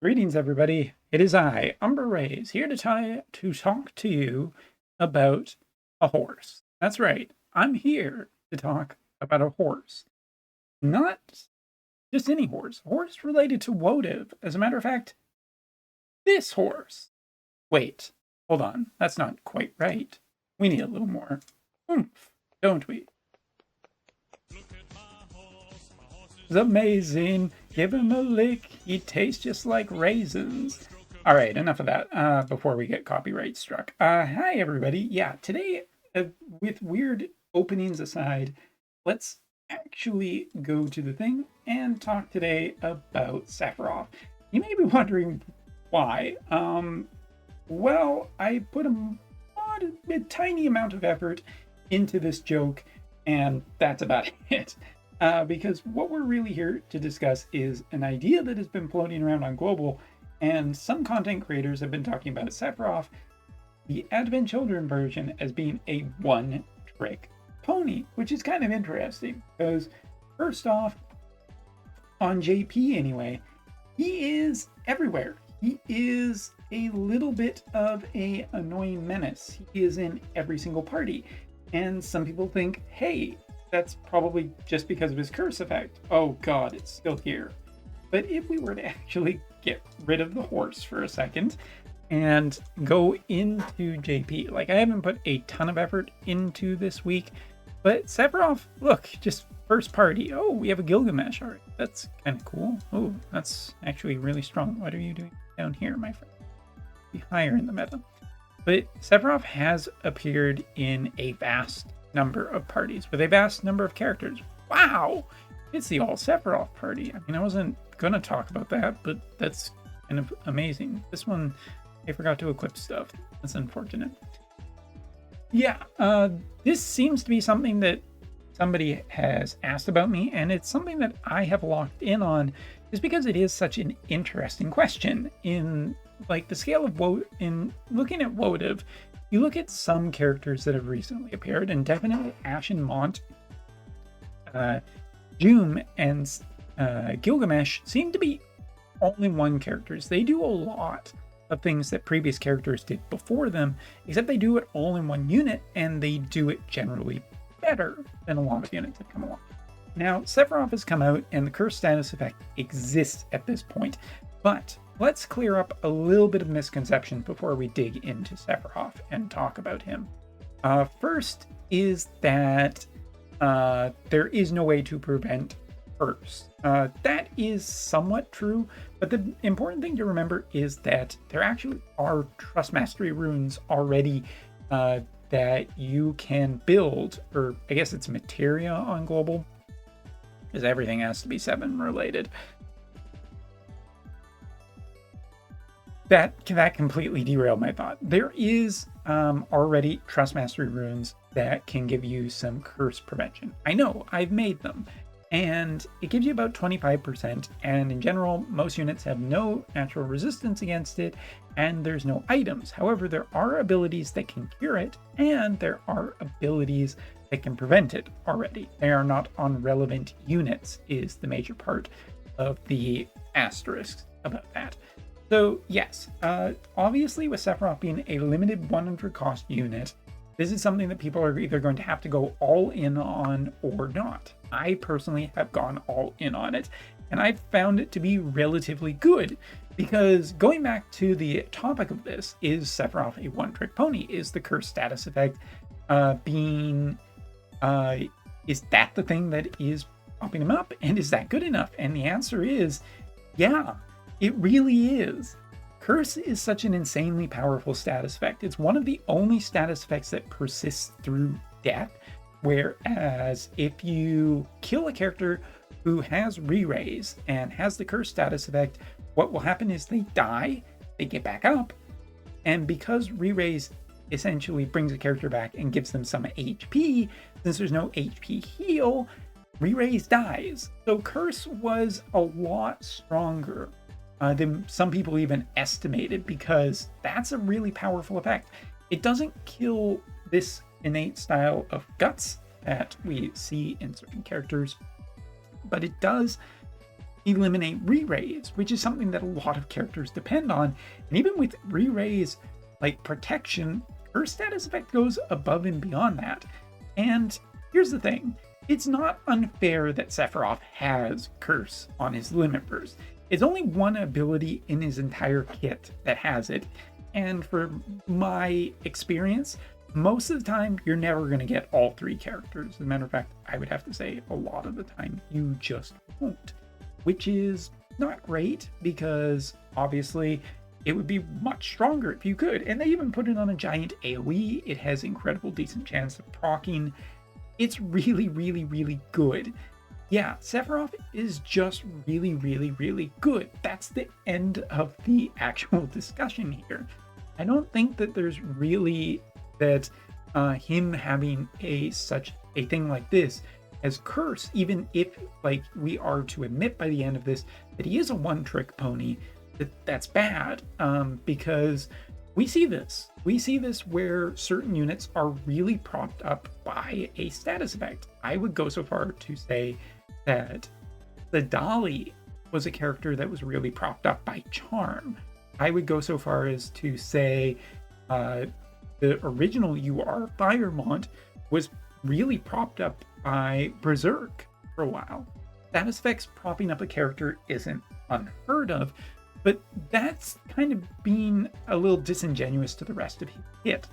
Greetings, everybody. It is I, Umber Rays, here to talk to you about a horse. That's right. I'm here to talk about a horse. Not just any horse. A horse related to Wotv. As a matter of fact, this horse. Wait, hold on. That's not quite right. We need a little more oomph, don't we? It's amazing. Give him a lick. He tastes just like raisins. All right, enough of that before we get copyright struck. Hi, everybody. Yeah, today, with weird openings aside, let's actually go to the thing and talk today about Sephiroth. You may be wondering why. Well, I put a tiny amount of effort into this joke, and that's about it. Because what we're really here to discuss is an idea that has been floating around on Global, and some content creators have been talking about Sephiroth, the Advent Children version, as being a one-trick pony, which is kind of interesting, because first off, on JP anyway, he is everywhere. He is a little bit of an annoying menace. He is in every single party, and some people think, hey, that's probably just because of his curse effect. Oh god, it's still here. But if we were to actually get rid of the horse for a second and go into JP, like I haven't put a ton of effort into this week, but Sephiroth, look, just first party. Oh, we have a Gilgamesh already. That's kind of cool. Oh, that's actually really strong. What are you doing down here, my friend? Be higher in the meta. But Sephiroth has appeared in a vast number of parties with a vast number of characters. Wow, it's the all Sephiroth party. I mean, I wasn't gonna talk about that, but that's kind of amazing. This one, I forgot to equip stuff. That's unfortunate. Yeah, this seems to be something that somebody has asked about me, and it's something that I have locked in on, just because it is such an interesting question. In like the scale of in looking at Wotv, you look at some characters that have recently appeared, and definitely Ash and Mont, Doom, and Gilgamesh seem to be only one characters. They do a lot of things that previous characters did before them, except they do it all in one unit, and they do it generally better than a lot of units that come along. Now, Sephiroth has come out, and the curse status effect exists at this point, but let's clear up a little bit of misconception before we dig into Sephiroth and talk about him. First is that there is no way to prevent curse. That is somewhat true, but the important thing to remember is that there actually are Trust Mastery runes already that you can build, or I guess it's materia on Global, because everything has to be 7 related. That completely derailed my thought. There is already Trust Mastery runes that can give you some curse prevention. I know, I've made them, and it gives you about 25%, and in general, most units have no natural resistance against it, and there's no items. However, there are abilities that can cure it, and there are abilities that can prevent it already. They are not on relevant units, is the major part of the asterisk about that. So yes, obviously with Sephiroth being a limited 100 cost unit, this is something that people are either going to have to go all in on or not. I personally have gone all in on it, and I've found it to be relatively good, because going back to the topic of this, is Sephiroth a one-trick pony? Is the curse status effect is that the thing that is popping him up, and is that good enough? And the answer is, yeah. It really is. Curse is such an insanely powerful status effect. It's one of the only status effects that persists through death, whereas if you kill a character who has re-raise and has the curse status effect, what will happen is they die, they get back up, and because re-raise essentially brings a character back and gives them some HP, since there's no HP heal, re-raise dies. So curse was a lot stronger than some people even estimated, because that's a really powerful effect. It doesn't kill this innate style of guts that we see in certain characters, but it does eliminate re-raise, which is something that a lot of characters depend on. And even with re-raise like protection, her status effect goes above and beyond that. And here's the thing, it's not unfair that Sephiroth has Curse on his limit burst. It's only one ability in his entire kit that has it. And for my experience, most of the time, you're never going to get all 3 characters. As a matter of fact, I would have to say a lot of the time, you just won't. Which is not great, because obviously it would be much stronger if you could. And they even put it on a giant AoE. It has incredible decent chance of proccing. It's really, really, really good. Yeah, Sephiroth is just really, really, really good. That's the end of the actual discussion here. I don't think that there's really that him having such a thing like this as Curse, even if like we are to admit by the end of this that he is a one-trick pony, that's bad, because we see this where certain units are really propped up by a status effect. I would go so far to say that the Dolly was a character that was really propped up by charm. I would go so far as to say the original UR Firemont was really propped up by Berserk for a while. Status effects propping up a character isn't unheard of, but that's kind of being a little disingenuous to the rest of his kit.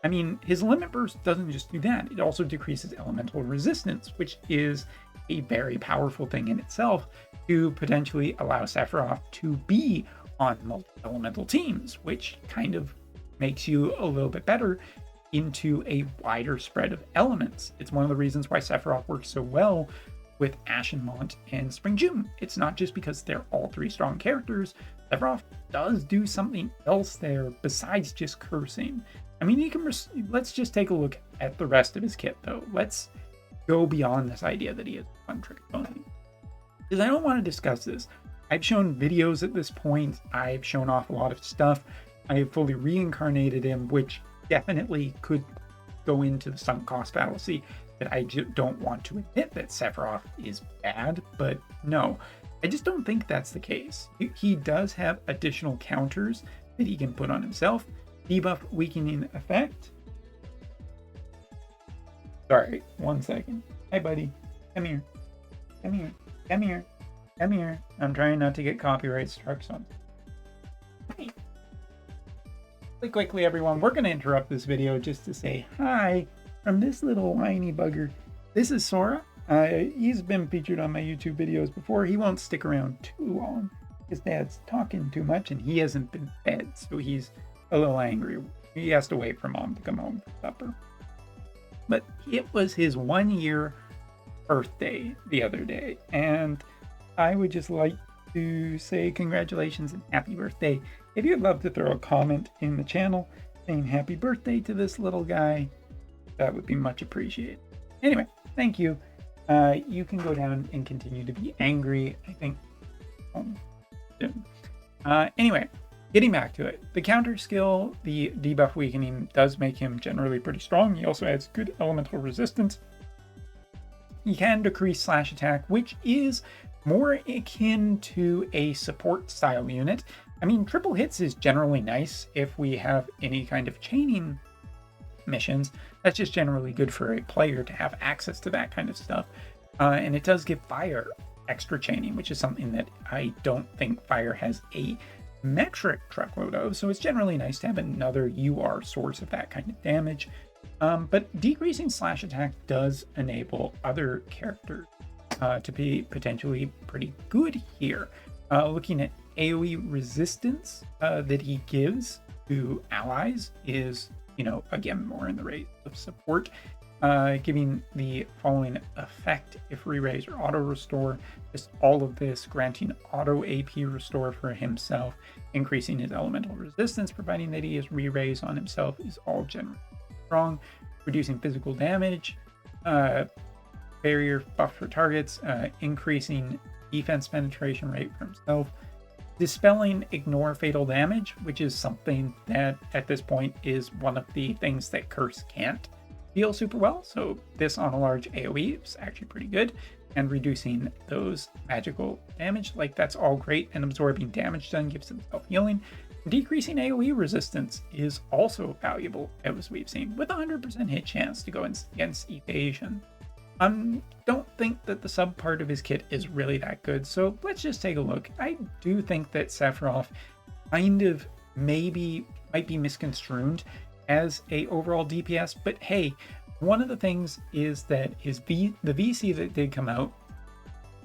I mean, his limit burst doesn't just do that, it also decreases elemental resistance, which is a very powerful thing in itself to potentially allow Sephiroth to be on multi-elemental teams, which kind of makes you a little bit better into a wider spread of elements. It's one of the reasons why Sephiroth works so well with Ashenmont and Spring June. It's not just because they're all 3 strong characters. Sephiroth does do something else there besides just cursing. I mean, let's just take a look at the rest of his kit, though. Let's go beyond this idea that he is a one-trick pony, because I don't want to discuss this. I've shown videos at this point. I've shown off a lot of stuff. I have fully reincarnated him, which definitely could go into the sunk cost fallacy that I don't want to admit that Sephiroth is bad, but no, I just don't think that's the case. He does have additional counters that he can put on himself. Debuff weakening effect. Sorry, 1 second. Hi, buddy. Come here. Come here. Come here. Come here. I'm trying not to get copyright struck, so. Hey. Really quickly, everyone, we're going to interrupt this video just to say hi from this little whiny bugger. This is Sora. He's been featured on my YouTube videos before. He won't stick around too long. His dad's talking too much and he hasn't been fed, so he's a little angry. He has to wait for mom to come home for supper. But it was his 1-year birthday the other day, and I would just like to say congratulations and happy birthday. If you'd love to throw a comment in the channel saying happy birthday to this little guy, that would be much appreciated. Anyway, thank you. You can go down and continue to be angry, I think. Anyway, getting back to it. The counter skill, the debuff weakening, does make him generally pretty strong. He also has good elemental resistance. He can decrease slash attack, which is more akin to a support style unit. I mean, triple hits is generally nice if we have any kind of chaining missions. That's just generally good for a player to have access to that kind of stuff. And it does give fire extra chaining, which is something that I don't think fire has a metric truckload of, so it's generally nice to have another UR source of that kind of damage. But decreasing slash attack does enable other characters to be potentially pretty good here. Looking at AoE resistance that he gives to allies is, again, more in the rate of support. Giving the following effect: if re-raise or auto restore, just all of this, granting auto AP restore for himself, increasing his elemental resistance, providing that he has re-raise on himself, is all generally strong. Reducing physical damage, barrier buff for targets, increasing defense penetration rate for himself, dispelling ignore fatal damage, which is something that at this point is one of the things that Curse can't deal super well, so this on a large AoE is actually pretty good. and reducing those magical damage. Like, that's all great, and absorbing damage done gives him self-healing. Decreasing AoE resistance is also valuable, as we've seen, with a 100% hit chance to go against evasion. Don't think that the sub part of his kit is really that good, so let's just take a look. I do think that Sephiroth kind of might be misconstrued as a overall DPS, but hey, one of the things is that the VC that did come out,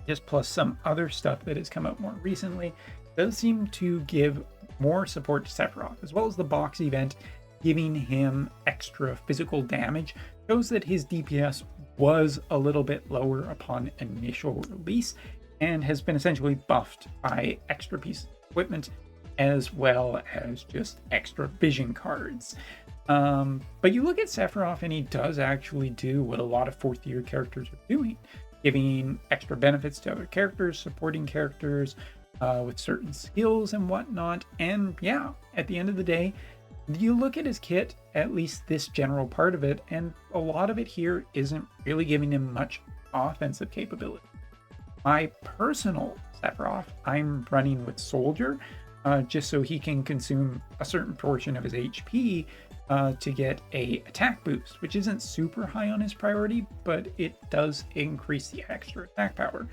just plus some other stuff that has come out more recently, does seem to give more support to Sephiroth, as well as the box event giving him extra physical damage, shows that his DPS was a little bit lower upon initial release and has been essentially buffed by extra pieces of equipment as well as just extra vision cards. But you look at Sephiroth and he does actually do what a lot of 4th year characters are doing, giving extra benefits to other characters, supporting characters with certain skills and whatnot. And yeah, at the end of the day, you look at his kit, at least this general part of it, and a lot of it here isn't really giving him much offensive capability. My personal Sephiroth, I'm running with Soldier, just so he can consume a certain portion of his HP to get a attack boost, which isn't super high on his priority, but it does increase the extra attack power.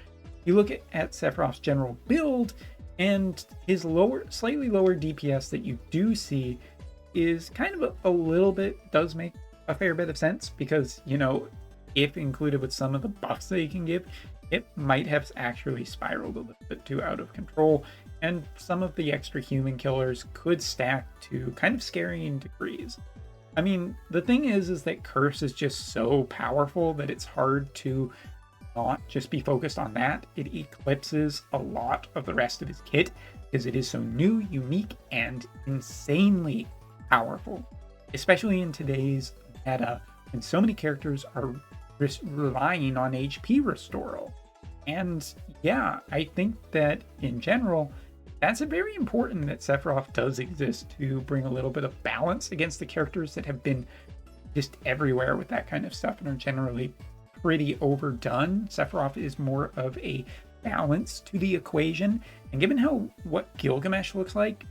You look at Sephiroth's general build, and his slightly lower DPS that you do see is kind of a little bit, does make a fair bit of sense, because, you know, if included with some of the buffs that he can give, it might have actually spiraled a little bit too out of control, and some of the extra human killers could stack to kind of scaring degrees. I mean, the thing is that Curse is just so powerful that it's hard to not just be focused on that. It eclipses a lot of the rest of his kit because it is so new, unique, and insanely powerful, especially in today's meta when so many characters are relying on HP restoral. And yeah, I think that in general, that's a very important that Sephiroth does exist to bring a little bit of balance against the characters that have been just everywhere with that kind of stuff and are generally pretty overdone. Sephiroth is more of a balance to the equation, and given what Gilgamesh looks like,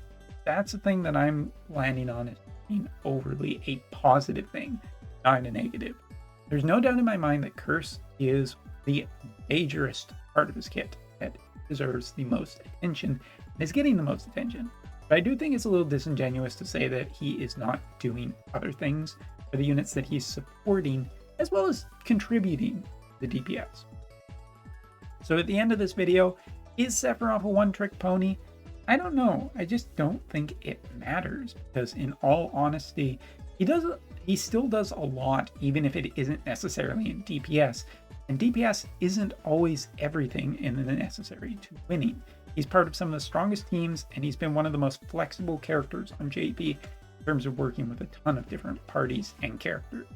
that's a thing that I'm landing on as being overly a positive thing, not a negative. There's no doubt in my mind that Curse is the majorest part of his kit that deserves the most attention and is getting the most attention. But I do think it's a little disingenuous to say that he is not doing other things for the units that he's supporting, as well as contributing to the DPS. So at the end of this video, is Sephiroth a one-trick pony? I don't know. I just don't think it matters, because in all honesty, he still does a lot, even if it isn't necessarily in DPS. And DPS isn't always everything in the necessary to winning. He's part of some of the strongest teams, and he's been one of the most flexible characters on JP in terms of working with a ton of different parties and characters.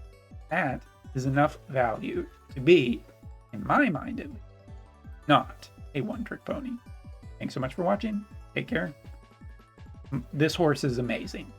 That is enough value to be, in my mind at least, not a one-trick pony. Thanks so much for watching. Take care. This horse is amazing.